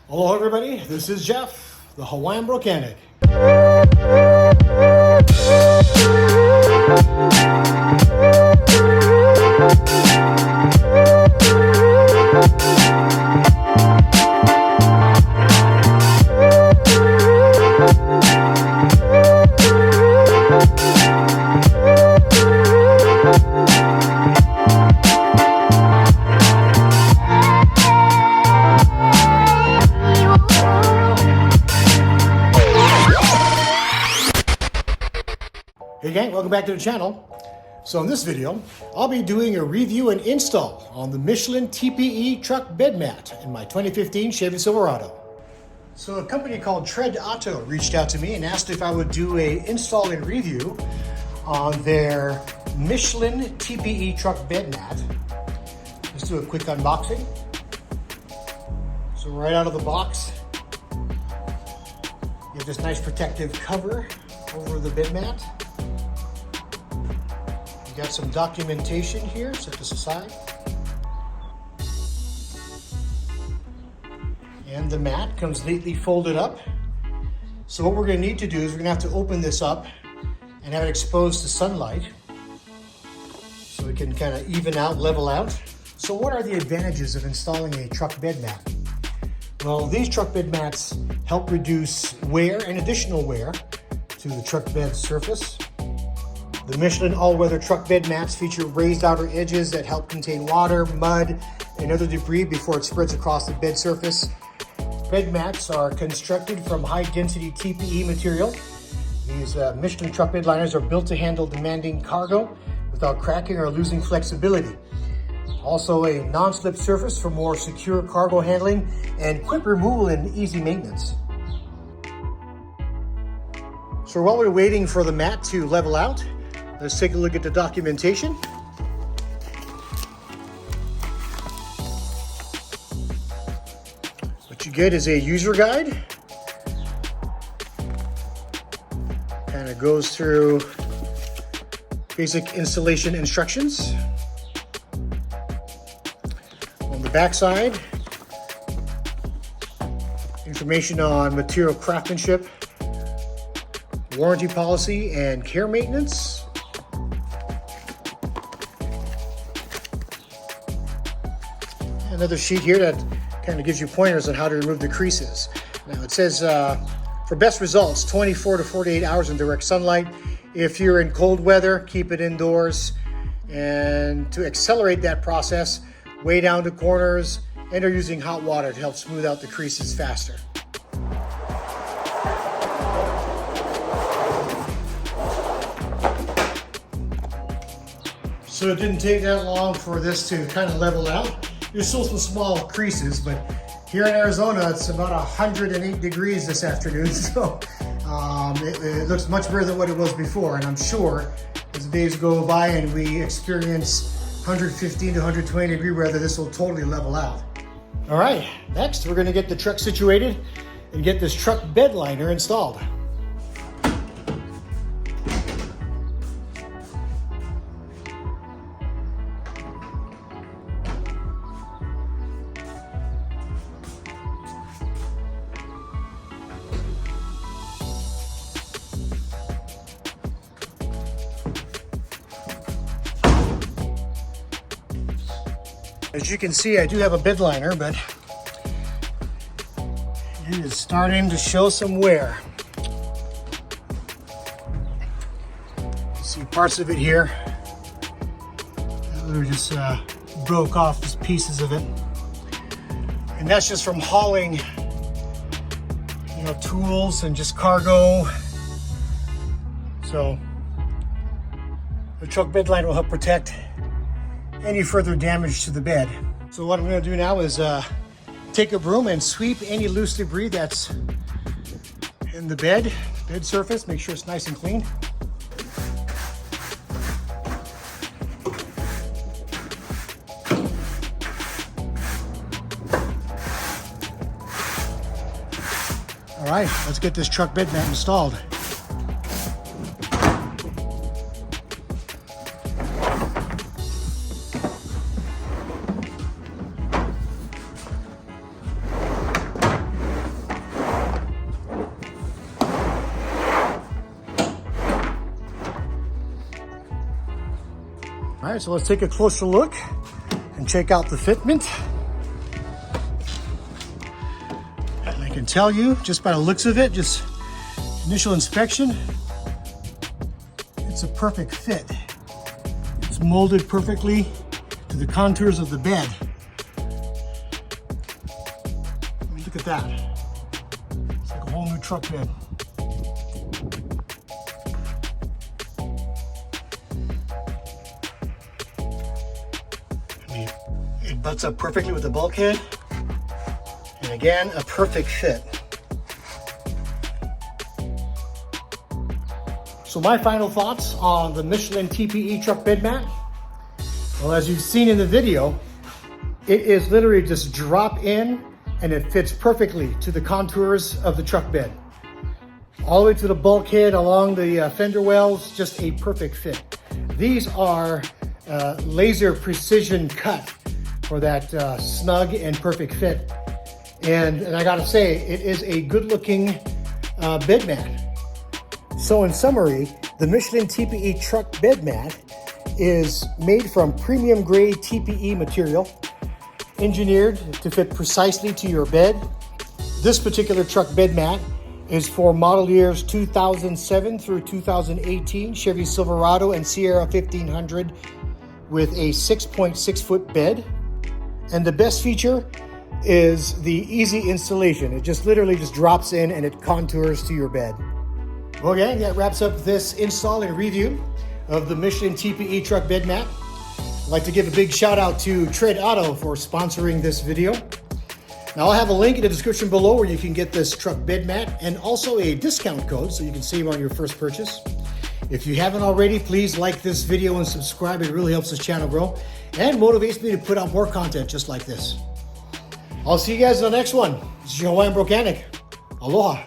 Hello everybody, this is Jeff, the Hawaiian Brocanic. Hey gang, welcome back to the channel. So in this video, I'll be doing a review and install on the Michelin TPE Truck Bed Mat in my 2015 Chevy Silverado. So a company called Treadauto reached out to me and asked if I would do a install and review on their Michelin TPE Truck Bed Mat. Let's do a quick unboxing. So right out of the box, you have this nice protective cover over the bed mat. Got some documentation here, set this aside. And the mat comes neatly folded up. So what we're going to need to do is we're going to have to open this up and have it exposed to sunlight so we can kind of even out, level out. So what are the advantages of installing a truck bed mat? Well, these truck bed mats help reduce wear and additional wear to the truck bed surface. The Michelin all-weather truck bed mats feature raised outer edges that help contain water, mud, and other debris before it spreads across the bed surface. Bed mats are constructed from high-density TPE material. These Michelin truck bed liners are built to handle demanding cargo without cracking or losing flexibility. Also a non-slip surface for more secure cargo handling and quick removal and easy maintenance. So while we're waiting for the mat to level out, let's take a look at the documentation. What you get is a user guide. Kind of goes through basic installation instructions. On the back side, information on material craftsmanship, warranty policy, and care maintenance. Another sheet here that kind of gives you pointers on how to remove the creases. Now it says for best results, 24 to 48 hours in direct sunlight. If you're in cold weather, keep it indoors. And to accelerate that process, way down to corners and are using hot water to help smooth out the creases faster. So it didn't take that long for this to kind of level out. There's still some small creases, but here in Arizona, it's about 108 degrees this afternoon, so it looks much better than what it was before. And I'm sure as the days go by and we experience 115 to 120 degree weather, this will totally level out. All right, next we're gonna get the truck situated and get this truck bed liner installed. As you can see, I do have a bed liner, but it is starting to show some wear. You see parts of it here. We just broke off just pieces of it. And that's just from hauling, tools and just cargo. So the truck bed liner will help protect any further damage to the bed. So what I'm going to do now is take a broom and sweep any loose debris that's in the bed surface, make sure it's nice and clean. All right, let's get this truck bed mat installed. All right, so let's take a closer look and check out the fitment. And I can tell you, just by the looks of it, just initial inspection, it's a perfect fit. It's molded perfectly to the contours of the bed. I mean, look at that. It's like a whole new truck bed. I mean, it butts up perfectly with the bulkhead. And again, a perfect fit. So my final thoughts on the Michelin TPE Truck Bed Mat. Well, as you've seen in the video, it is literally just drop in and it fits perfectly to the contours of the truck bed. All the way to the bulkhead, along the fender wells, just a perfect fit. These are laser precision cut for that snug and perfect fit. And I gotta say, it is a good looking bed mat. So in summary, the Michelin TPE Truck Bed Mat is made from premium grade TPE material, engineered to fit precisely to your bed. This particular truck bed mat is for model years 2007 through 2018 Chevy Silverado and Sierra 1500 with a 6.6 foot bed. And the best feature is the easy installation. It just literally just drops in and it contours to your bed. Well, gang, that wraps up this install and review of the Michelin TPE Truck Bed Mat. I'd like to give a big shout out to Treadauto for sponsoring this video. Now I'll have a link in the description below where you can get this truck bed mat and also a discount code so you can save on your first purchase. If you haven't already, please like this video and subscribe. It really helps this channel grow and motivates me to put out more content just like this. I'll see you guys in the next one. This is your Hawaiian Brocanic. Aloha.